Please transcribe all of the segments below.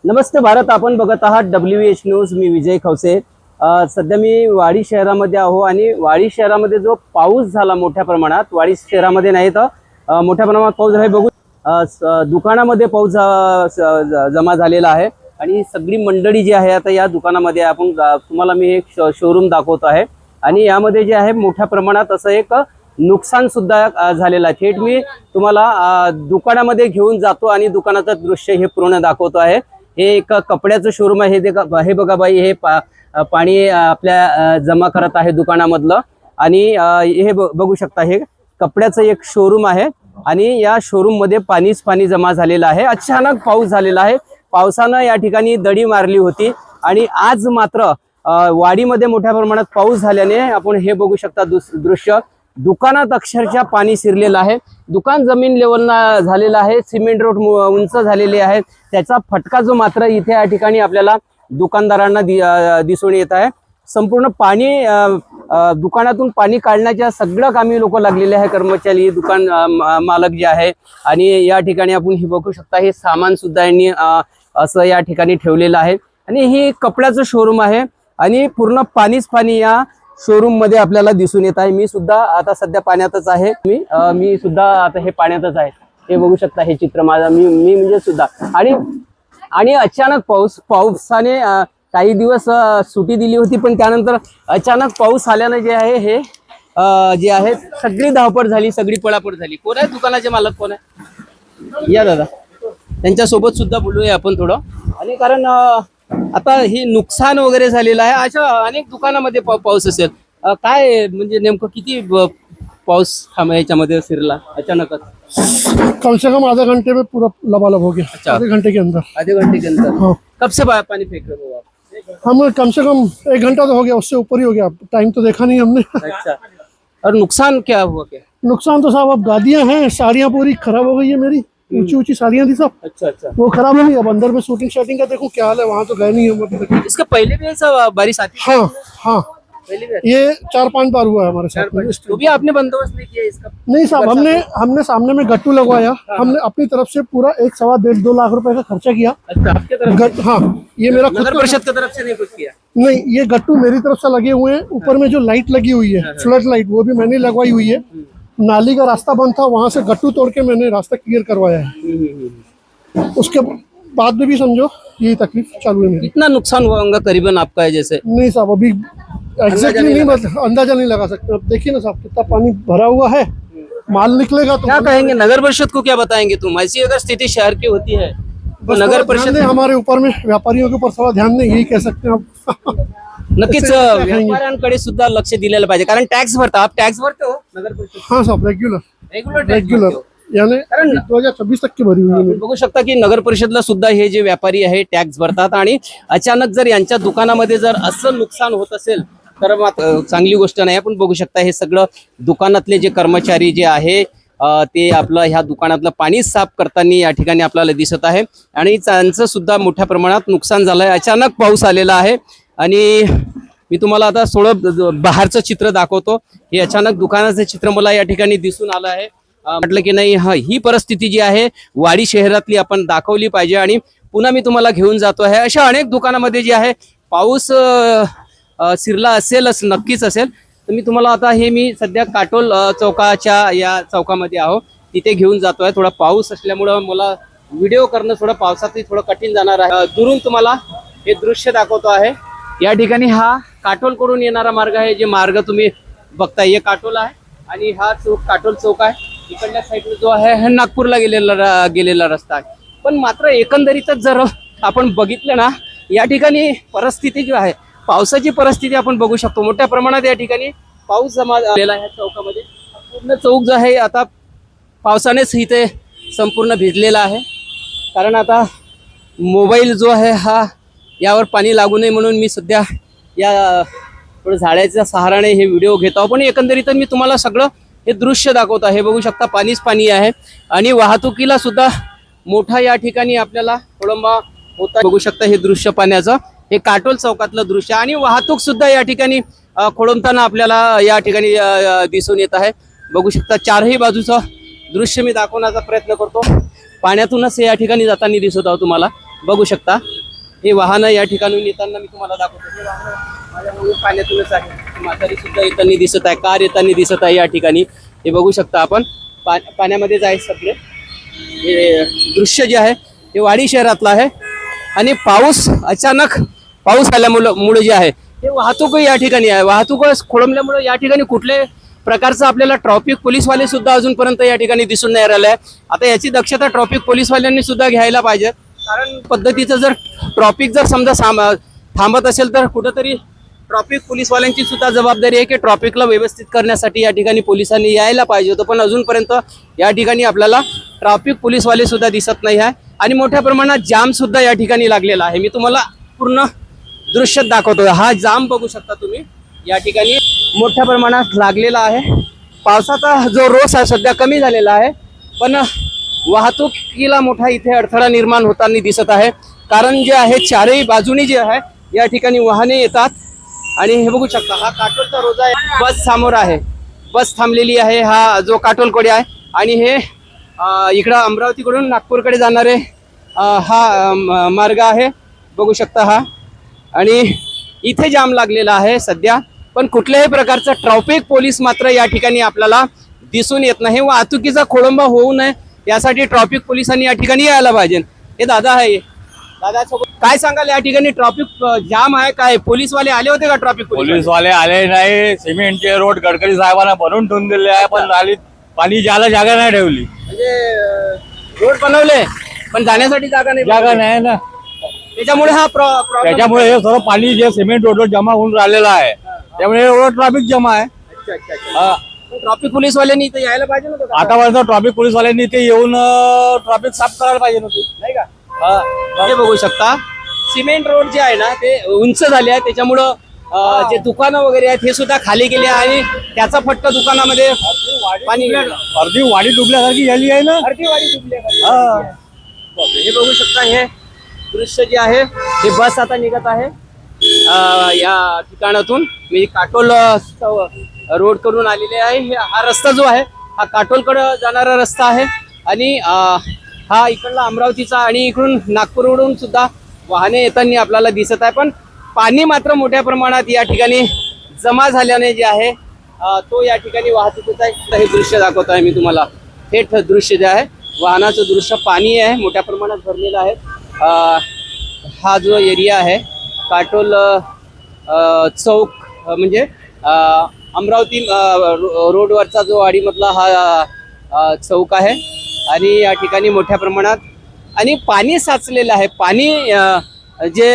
नमस्ते भारत, आपण बघत आहात WH न्यूज। मी विजय खवसे। सध्या मी वाडी शहरामध्ये आहो आणि वाडी शहरामध्ये जो पाऊस झाला मोठ्या प्रमाणात, वाडी शहरामध्ये नाही तर मोठ्या प्रमाणात पाऊस आहे। बघू दुकानामध्ये पाऊस जमा झालेला आहे आणि सगळी मंडळी जी आहे आता या दुकानामध्ये आपण तुम्हाला मी एक शोरूम दाखवतो आहे आणि यामध्ये जे आहे मोठ्या प्रमाणात असं एक नुकसान सुद्धा झालेलं आहे। थेट मी तुम्हाला दुकानामध्ये घेऊन जातो आणि दुकानाचं दृश्य हे पूर्ण दाखवतो आहे। हे एक कपड्याचं शोरूम आहे। हे बघा बाई, हे पाणी आपल्या जमा करत आहे दुकानामधलं आणि हे बघू शकता, हे कपड्याचं एक शोरूम आहे आणि या शोरूम मध्ये पाणी जमा झालेलं आहे। अचानक पाऊस झालेला आहे। पावसानं या ठिकाणी दडी मारली होती आणि आज मात्र वाडीमध्ये मोठ्या प्रमाणात पाऊस झाल्याने आपण हे बघू शकता दृश्य, दुकानात अक्षरशः पाणी शिरलेलं आहे। दुकान जमीन लेवलना झालेलं आहे। सिमेंट रोड उंच झालेले आहे। त्याचा फटका जो मात्र इथे या ठिकाणी आपल्याला दुकानदारांना दिसून येत आहे। संपूर्ण पाणी दुकानातून पाणी काढण्याच्या सगळं कामी लोक लागलेले आहे, कर्मचारी, दुकान मालक जे आहे। आणि या ठिकाणी आपण हे बघू शकता, हे सामान सुद्धा यांनी असं या ठिकाणी ठेवलेलं आहे आणि ही कपड्याचं शोरूम आहे आणि पूर्ण पाणीच पाणी या शोरूम मध्ये आपल्याला दिसून येत आहे। मी सुद्धा आता सध्या पाण्यातच आहे। मी सुद्धा आता हे पाण्यातच आहे। हे बघू शकता, हे चित्र माझा मी म्हणजे सुद्धा आणि अचानक पावसाने काही दिवस सुट्टी दिली होती, पण त्यानंतर अचानक पाऊस आल्याने जे आहे हे जे आहे सगळी धावपळ झाली, सगळी पळापळ झाली। कोण आहे दुकानाचे मालक, कोण आहे? या दादा, त्यांच्यासोबत सुद्धा बोलूया आपण थोडं। आणि कारण आता हे नुकसान वगैरे झालेलं आहे, अशा अनेक दुकानामध्ये पाऊस असेल, काय म्हणजे नेमकं किती पाऊस याच्यामध्ये शिरला अचानकच? कम से कम आधे घंटे में पूरा लबालब हो गया। अच्छा। आधे घंटे के अंदर। आधे घंटे के अंदर? हाँ। कब से पानी फेंक रहे हो आप? हम कम से कम 1 घंटा तो हो गया, उससे ऊपर ही हो गया। टाइम तो देखा नहीं हमने। अच्छा, और नुकसान क्या हुआ? क्या नुकसान तो साहब, अब गादियां हैं, साड़ियां पूरी खराब हो गई है मेरी। ऊंची ऊंची साड़ियां थी सब, अच्छा अच्छा, वो खराब हो गई। अब अंदर में शूटिंग का देखो क्या हाल है, वहां तो गए नहीं हम। इसका पहले भी ऐसा बारिश आती है? हाँ हाँ, पहले भी ये 4-5 बार हुआ है हमारे साथ में। तो भी आपने बंदोबस्त नहीं किया इसका? नहीं साहब, हमने सामने में गट्टू लगवाया। हमने अपनी तरफ से पूरा 1-1.5-2 लाख रुपए का खर्चा किया। अच्छा, आपके तरफ? हाँ, ये मेरा खुद नगर का। परिषद की तरफ से नहीं कुछ किया? नहीं, ये गट्टू मेरी तरफ से लगे हुए हैं। ऊपर में जो लाइट लगी हुई है, फ्लड लाइट, वो भी मैंने लगवाई हुई है। नाली का रास्ता बंद था, वहां से गट्टू तोड़ के मैंने रास्ता क्लियर करवाया है। उसके बाद में भी समझो यही तकलीफ चालू है मेरी। कितना नुकसान हुआ होगा करीबन आपका है जैसे? नहीं साहब, अभी एग्जैक्टली अंदाजा नहीं लगा सकते। अब देखिए ना साहब, कितना पानी भरा हुआ है, माल निकलेगा तो क्या कहेंगे? नगर परिषद को क्या बताएंगे तुम? ऐसी अगर स्थिति शहर की होती है तो नगर परिषद हमारे ऊपर में, व्यापारियों के ऊपर थोड़ा ध्यान दें, यही कह सकते हैं आप। नक्कीच व्यापाऱ्यांकडे सुद्धा लक्ष दिलेलं पाहिजे, कारण टॅक्स भरता। आप टॅक्स भरते हो नगर परिषद? हाँ साहब, रेग्युलर रेग्युलर यानी 2026 तक की भरी हुई है। आपण बघू शकता की नगर परिषदला सुद्धा हे जे व्यापारी आहे टॅक्स भरतात आणि अचानक जर यांच्या दुकानामध्ये जर असं नुकसान होत असेल तर मात्र चांगली गोष्ट नाही। आपण बघू शकता, हे सगळं दुकानातले जे कर्मचारी जे आहे ते आपलं ह्या दुकानातलं पाणी साफ करताना या ठिकाणी आपल्याला दिसत आहे आणि त्यांचं सुद्धा मोठ्या प्रमाणात नुकसान झालंय। अचानक पाऊस आलेला आहे आणि मी तुम्हाला आता थोडं बाहेरचं चित्र दाखवतो। हे अचानक दुकानाचं चित्र मला या ठिकाणी दिसून आलं आहे। म्हटलं की नाही, ही परिस्थिती जी आहे वाडी शहरातली आपण दाखवली पाहिजे आणि पुन्हा मी तुम्हाला घेऊन जातो आहे। अशा अनेक दुकानामध्ये जे आहे पाऊस शिरला असेलच, नक्कीच असेल। तर मी तुम्हाला आता मी सध्या काटोल चौकाच्या या चौकामध्ये आहो, तिथे घेऊन जातोय। थोडा पाऊस असल्यामुळं मला व्हिडिओ करणं थोडं पावसातही थोडं कठीण जाणार आहे। दुरून तुम्हाला हे दृश्य दाखवतो आहे। या ठिकाणी हा काटोल कडून येणारा मार्ग आहे, जे मार्ग तुम्ही बघताय हे काटोल आहे आणि हा चौक काटोल चौक आहे। इकडल्या साईडला जो आहे हा नागपूरला गेलेला रस्ता आहे। पण मात्र एकंदरीतच जर आपण बघितलं ना, या ठिकाणी परिस्थिती जी आहे, पावसाची परिस्थिती आपण बघू शकतो। मोठ्या प्रमाणात या ठिकाणी पाऊस जमा झालेला आहे चौकामध्ये। पूर्ण चौक जो आहे आता पावसानेच इथे संपूर्ण भिजलेला आहे, कारण आता मोबाईल जो आहे हा यावर पाणी लागू नये म्हणून मी सध्या या थोडं झाडाच्या सहाराने हे व्हिडिओ घेत आहोत। पण एकंदरीत मी तुम्हाला सगळं हे दृश्य दाखवतो आहे। बघू शकता, पाणीच पाणी आहे आणि वाहतुकीला सुद्धा मोठा या ठिकाणी आपल्याला खोळंबा होता। बघू शकता हे दृश्य पाण्याचं, हे काटोल चौकातलं दृश्य आणि वाहतूक सुद्धा या ठिकाणी खोळंबताना आपल्याला या ठिकाणी दिसून येत आहे। बघू शकता, चारही बाजूचं दृश्य मी दाखवण्याचा प्रयत्न करतो। पाण्यातूनच या ठिकाणी जाताना दिसत आहोत तुम्हाला। बघू शकता हे वाहनं या ठिकाणून येताना मी तुम्हाला दाखवतो. हे वाहनं माझ्यामुळे पाण्यातूनच आहे. म्हातारी सुद्धा येताना दिसत आहे, कार येताना दिसत आहे या ठिकाणी. हे बघू शकता आपण पाण्यामध्येच आहे सगळे. हे दृश्य जे आहे हे वाडी शहरातलं आहे आणि अचानक पाऊस आल्यामुळे जे आहे हे वाहतूक या ठिकाणी आहे. वाहतूक खोळंबल्यामुळे या ठिकाणी कुठल्याही प्रकारचं आपल्याला ट्रॅफिक पोलीसवाले सुद्धा अजूनपर्यंत या ठिकाणी दिसून नाही राहिलं आहे. आता याची दक्षता ट्रॅफिक पोलीसवाल्यांनी सुद्धा घ्यायला पाहिजे. कारण पद्धतीचं जर ट्रॅफिक जर समजा थांबत असेल तर कुठंतरी ट्रॅफिक पोलीसवाल्यांची सुद्धा जबाबदारी आहे की ट्रॅफिकला व्यवस्थित करण्यासाठी या ठिकाणी पोलिसांनी यायला पाहिजे होतं. पण अजूनपर्यंत या ठिकाणी आपल्याला ट्रॅफिक पोलीसवाले सुद्धा दिसत नाही आहे आणि मोठ्या प्रमाणात जाम सुद्धा या ठिकाणी लागलेला आहे. मी तुम्हाला पूर्ण दृश्यात दाखवतो. हा जाम बघू शकता तुम्ही या ठिकाणी मोठ्या प्रमाणात लागलेला आहे. पावसाचा जो रोष आहे सध्या कमी झालेला आहे पण वाहतुकीला मोठा इथे अडथळा निर्माण होताना दिसत आहे. कारण जे आहे चारही बाजूनी जे आहे या ठिकाणी वाहने येतात आणि हे बघू शकता हा काटोलचा रोजा आहे. बस समोर आहे, बस थांबलेली आहे. हा जो काटोलकडे आहे आणि हे इकडं अमरावतीकडून नागपूरकडे जाणारे हा मार्ग आहे बघू शकता हा. आणि इथे जाम लागलेला आहे सध्या पण कुठल्याही प्रकारचा ट्रॅफिक पोलीस मात्र या ठिकाणी आपल्याला दिसून येत नाही. वाहतुकीचा खोळंबा होऊ नये यासाठी ट्रॅफिक पोलिसांनी या ठिकाणी यायला पाहिजे. हे दादा आहे, दादा सोबत काय सांगाल या ठिकाणी ट्रॅफिक जाम आहे काय? पोलीसवाले आले होते का? ट्रॅफिक पोलीसवाले आले नाही. सिमेंटचे रोड गडकरी साहेबांना बनवून ठेवून दिले आहे पण पाणी ज्याला जागा नाही ठेवली. म्हणजे रोड बनवले पण जाण्यासाठी जागा नाही ना. त्याच्यामुळे हा प्रॉब्लेम. त्याच्यामुळे हे सर्व पाणी जे सिमेंट रोडवर जमा होऊन राहिलेलं आहे त्यामुळे एवढं ट्रॅफिक जमा आहे. ट्रॅफिक पोलीसवाल्यांनी इथे यायला पाहिजे नव्हतं. आतापर्यंत ट्रॅफिक पोलीसवाल्यांनी ते येऊन ट्रॅफिक साफ करायला पाहिजे नव्हती नाही का? हे बघू शकता सिमेंट रोड जे आहे ना ते उंच झाले आहे त्याच्यामुळं जे दुकानं वगैरे आहेत हे सुद्धा खाली गेले आणि त्याचा फटका दुकानामध्ये पाणी अर्धी वाडी डुबल्यासारखी झाली आहे ना. अर्धी वाडी डुबली हे बघू शकता. हे दृश्य जे आहे हे बस आता निघत आहे या ठिकाणातून. मी काटोल रोड करून आलेले आहे. हा रस्ता जो आहे हा काटोलकडे जाणारा रस्ता आहे आणि हा इकडला अमरावतीचा आणि इकडून नागपूरवरून सुद्धा वाहने येताना आपल्याला दिसत आहे. पण पाणी मात्र मोठ्या प्रमाणात या ठिकाणी जमा झाल्याने जे आहे तो या ठिकाणी वाहतुकीचा हे दृश्य दाखवत आहे मी तुम्हाला. थेट दृश्य जे आहे वाहनाचं दृश्य पाणी आहे मोठ्या प्रमाणात भरलेलं आहे. हा जो एरिया आहे काटोल चौक म्हणजे अमरावती रोडवरचा जो वाडीमधला हा चौक आहे आणि या ठिकाणी मोठ्या प्रमाणात आणि पाणी साचलेलं आहे. पाणी जे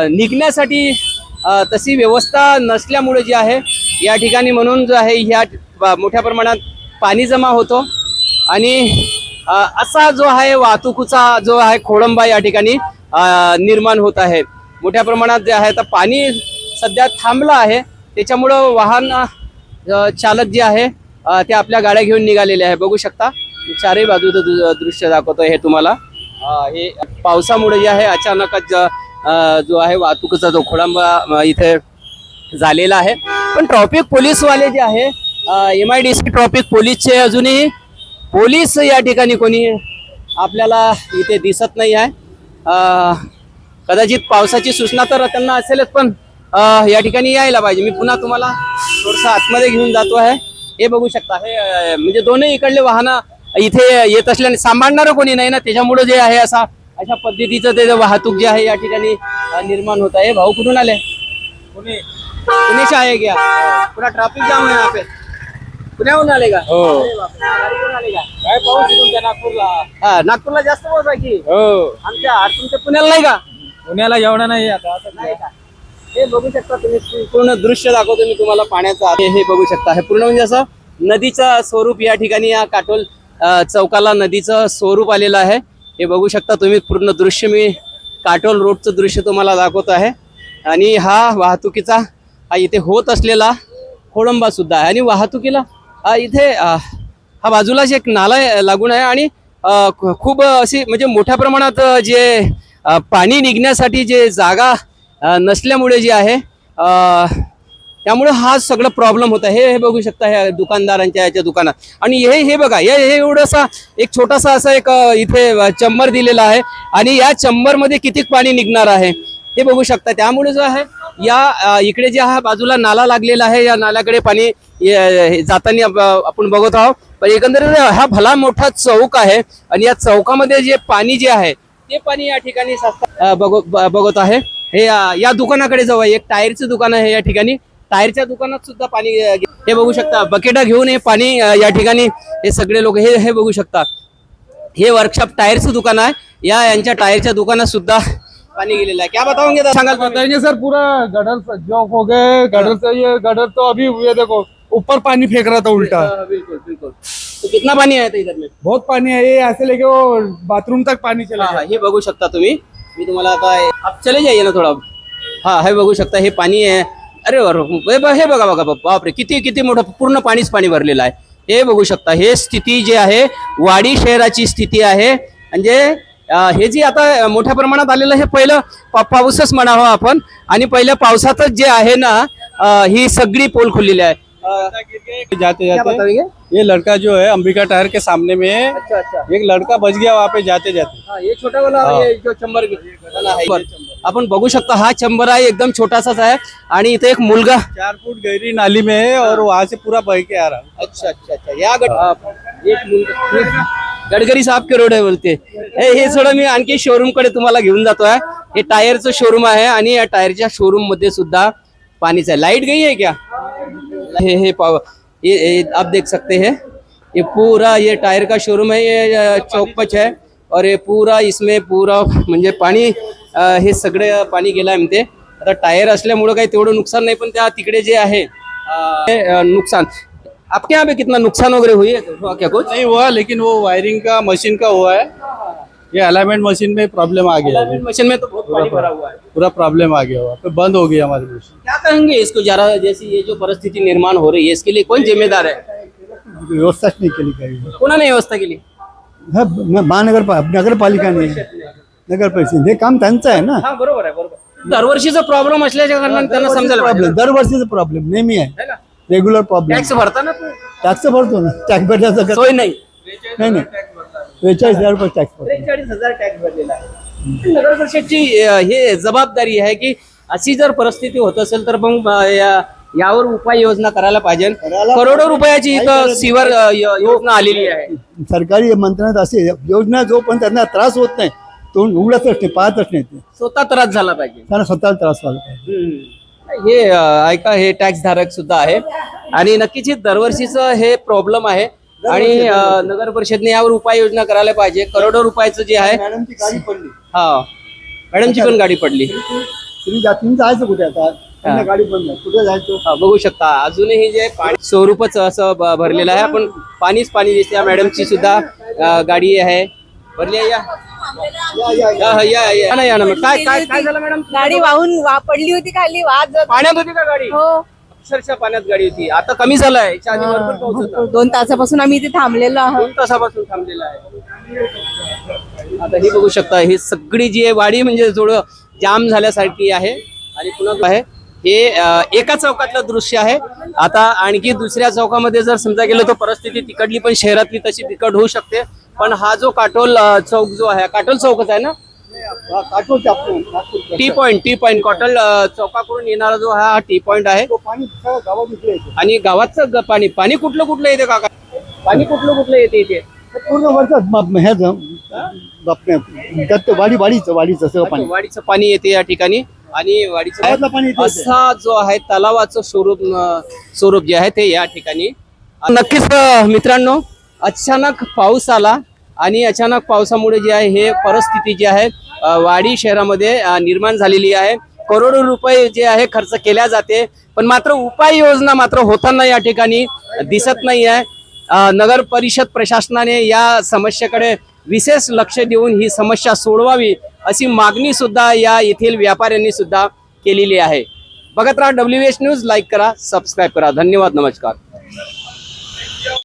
निघण्यासाठी तशी व्यवस्था नसल्यामुळे जे आहे या ठिकाणी म्हणून जो आहे ह्या मोठ्या प्रमाणात पाणी जमा होतो आणि असा जो आहे वाहतुकीचा जो आहे खोळंबा या ठिकाणी निर्माण होत आहे. मोठ्या प्रमाणात जे आहे तर पाणी सध्या थांबलं आहे त्याच्यामुळं वाहन चालक जे आहे ते आपल्या गाड्या घेऊन निघालेले आहे. बघू शकता चारही बाजूचं दृश्य दाखवतोय हे तुम्हाला. हे पावसामुळे जे आहे अचानकच जो आहे वाहतुकीचा जो खोळंबा इथे झालेला आहे. पण ट्रॅफिक पोलीसवाले जे आहे MIDC ट्रॅफिक पोलीसचे अजूनही पोलीस या ठिकाणी कोणी आपल्याला इथे दिसत नाही आहे. कदाचित पावसाची सूचना तर त्यांना असेलच पण या ठिकाणी यायला पाहिजे. मी पुन्हा तुम्हाला थोडंसं आतमध्ये घेऊन जातो आहे. हे बघू शकता हे म्हणजे दोन्ही इकडले वाहनं इथे येत असल्याने सांभाळणारं कोणी नाही ना त्याच्यामुळे जे आहे अशा पद्धतीचं ते वाहतूक जे आहे या ठिकाणी निर्माण होत आहे. भाऊ कुठून आले? पुणे से आए क्या? पूरा ट्रैफिक जाम है यहाँ पे. पुण्याहून आले का? हो. गाडीवरून आले का? काय पाऊस तुमच्या नागपूरला? हा नागपूरला जास्त पाऊस आहे की हो. तुमच्या पुण्याला नाही का? पुण्याला एवढा नाही आता. नाही का? हे बघू शकता तुम्ही पूर्ण दृश्य दाखवतो मी तुम्हाला पाण्याचं. हे बघू शकता हे पूर्ण म्हणजे असं नदीचं स्वरूप या ठिकाणी या काटोल चौकाला नदीचं स्वरूप आलेलं आहे. हे बघू शकता तुम्ही पूर्ण दृश्य. मी काटोल रोडचं दृश्य तुम्हाला दाखवत आहे आणि हा वाहतुकीचा हा इथे होत असलेला खोळंबा सुद्धा आहे आणि वाहतुकीला इथे हा बाजूलाच एक नाला लागून आहे आणि खूप अशी म्हणजे मोठ्या प्रमाणात जे पाणी निघण्यासाठी जे जागा नसल्यामुळे जे आहे त्यामुळे हा सगळं प्रॉब्लेम होता. हे बघू शकता ह्या दुकानदारांच्या याच्या दुकानात. आणि हे बघा हे एवढंसा एक छोटासा असा एक इथे चंबर दिलेला आहे आणि या चंबरमध्ये किती पाणी निघणार आहे हे बघू शकता. त्यामुळे जो आहे या इकडे जे हा बाजूला नाला लागलेला आहे या नाल्याकडे पाणी जाताना आपण बघत आहोत. पण एकंदरीत हा भला मोठा चौक आहे आणि या चौकामध्ये जे पाणी जे आहे ते पाणी या ठिकाणी बघत आहे. हे या दुकानाकडे जाऊ. एक टायरचं दुकान आहे या ठिकाणी. टायरच्या दुकानात सुद्धा पाणी हे बघू शकता. बकेटा घेऊन हे पाणी या ठिकाणी हे सगळे लोक हे बघू शकता. हे वर्कशॉप टायरचं दुकान आहे. यांच्या टायरच्या दुकानात सुद्धा पानी गेलेला है. क्या बताओगे सांगल बताएंगे सर पूरा गडर ब्लॉक हो गए. गडर से ये गडर तो अभी ये देखो ऊपर पानी फेंक रहा था उल्टा. बिल्कुल बिल्कुल. तो कितना पानी आया था इधर में? बहुत पानी है. ये ऐसे लेके वो बाथरूम तक पानी चला गया. हे बघू शकता तुम्ही. मी तुम्हाला आता आप चले जाइए ना थोडा. हा हे बघू शकता. हे पाणी आहे. अरे हे बघा बघा बापरे किती किती मोठं पूर्ण पाणीच पाणी भरलेलं आहे. हे बघू शकता. हे स्थिती जी आहे वाडी शहराची स्थिती आहे. म्हणजे हे जी आता मोठ्या प्रमाणात आलेलं हे पहिलं पाऊसच म्हणावं आपण. आणि पहिल्या पावसातच जे आहे ना ही सगळी पोल खुललेली आहे. जाते क्या जाते बताओगे? ये लड़का जो है अंबिका टायर के सामने में अच्छा अच्छा. एक लड़का बच गया वहाँ पे जाते जाते. हा, हे छोटा वाला हा. हे जो चंबर बना है. आपण बघू शकता हा चंबर आहे एकदम छोटासाच आहे आणि इथे एक मुलगा 4 फुट गहरी नाली में है और वहाँ से पूरा बह के आ रहा. अच्छा अच्छा अच्छा. या एक मुलगा गडकरी साहब के रोड आहे बोलते. हे थोडं मी आणखी शोरूम कडे तुम्हाला घेऊन जातोय. हे टायरचं शोरूम आहे आणि या टायरच्या शोरूम मध्ये सुद्धा पानीच आहे. लाइट गई है क्या? ये आप देख सकते हैं. ये पूरा ये टायर का शोरूम है. ये चौकपच है और ये पूरा इसमें पूरा म्हणजे पाणी हे सगळं पाणी गेलं आहे म्हणते. आता टायर असल्यामुळे काही तेवढं नुकसान नाही पण त्या तिकडे जे आहे नुकसान. आपके यहाँ पे कितना नुकसान वगैरह हुई है क्या कुछ? नहीं हुआ लेकिन वो वायरिंग का मशीन का हुआ है. ये अलाइनमेंट मशीन में प्रॉब्लम आ गया है. मशीन में तो बहुत पानी भरा हुआ है. पूरा प्रॉब्लम आ गया हुआ तो बंद हो गई हमारी मशीन. क्या कहेंगे इसको जरा जैसी ये जो परिस्थिति निर्माण हो रही है इसके लिए कौन जिम्मेदार है? व्यवस्थाच नाही केली काही. कोणाने व्यवस्था केली? नगरपालिकाने नगर परिषद हे काम त्यांचं आहे ना. हा बरोबर आहे बरोबर. दरवर्षीचा प्रॉब्लेम असल्याच्या कारणाने त्यांना समजायला पाहिजे. प्रॉब्लेम दरवर्षीचा प्रॉब्लेम नेहमी आहे. है ना? Regular problem. टॅक्स भरता ना तुम्ही? टॅक्स भरतो ना. टॅक्स भरण्याचं सोय नाही. नाही नाही 42,000 रुपये टॅक्स भरतो. 43,000 टॅक्स भरलेला आहे. नगर परिषदची हे जबाबदारी आहे की अशी जर परिस्थिती होत असेल तर मग यावर उपाययोजना करायला पाहिजे. करोडो रुपयाची इथं सीवर योजना आलेली आहे. सरकारी मंत्रालयात असे योजना जो पण त्यांना त्रास होत नाही तो उघडतच नाही पाहतच नाही. ते स्वतः त्रास झाला पाहिजे. त्यांना स्वतःला त्रास व्हायला पाहिजे. हे ऐका हे टॅक्स धारक सुद्धा आहे आणि नक्कीच हे दरवर्षीचं हे प्रॉब्लेम आहे आणि नगर परिषदने यावर उपाययोजना करायला पाहिजे. करोडो रुपयाचं जे आहे. मॅडमची गाडी पडली. हा मॅडमची पण गाडी पडली. श्री जातीने जायचं कुठे आता. त्यांना गाडी बंद आहे. कुठे जायचं? हा, बघू शकता अजूनही जे पाणी स्वरूपच असं भरलेलं आहे. आपण पाणीच पाणी दिसते. या मॅडमची सुद्धा गाडी आहे भरली आहे. या ना मग काय झालं मॅडम? गाडी पडली होती खाली वाद पाण्यात होती का गाडी? हो अक्षरशः पाण्यात गाडी होती. आता कमी झालंय. याच्या आधी भरपूर पाऊस होता. 2 तासापासून आम्ही इथे थांबलेलो आहोत. 2 तासापासून थांबलेला आहे. आता हे बघू शकता ही सगळी जी आहे वाडी म्हणजे थोडं जाम झाल्यासारखी आहे. आणि पुन्हा आहे हे एका चौकातलं दृश्य आहे. आता आणखी दुसऱ्या चौकामध्ये जर समजा गेलं तर परिस्थिती तिकडली पण शहरातली तशी तिकड होऊ शकते. पण हा जो काटोल चौक जो आहे काटोल चौकच आहे ना. टी पॉइंट काटोल चौकाकडून येणारा जो हा टी पॉइंट आहे. आणि गावाचं पाणी कुठलं येते काका? पाणी कुठलं येते इथे? पूर्ण वर्षात वाडीचं सगळं पाणी. वाडीचं पाणी येते या ठिकाणी. आणि वाडीचं पाणी असा जो आहे तलावाचं स्वरूप जे आहे ते या ठिकाणी. नक्कीच मित्रांनो अचानक पाऊस आला आणि अचानक पावसामुळे जे आहे हे परिस्थिती जी आहे वाडी शहरामध्ये निर्माण झालेली आहे. करोडो रुपये जे आहे खर्च केल्या जाते पण मात्र उपाययोजना मात्र होताना या ठिकाणी दिसत नाही आहे. नगर परिषद प्रशासनाने या समस्येकडे विशेष लक्ष देऊन ही समस्या सोडवावी अशी मागणी सुद्धा या येथील व्यापाऱ्यांनी सुद्धा केलेली आहे. बघत राहा WH न्यूज. लाईक करा, सबस्क्राईब करा. धन्यवाद, नमस्कार.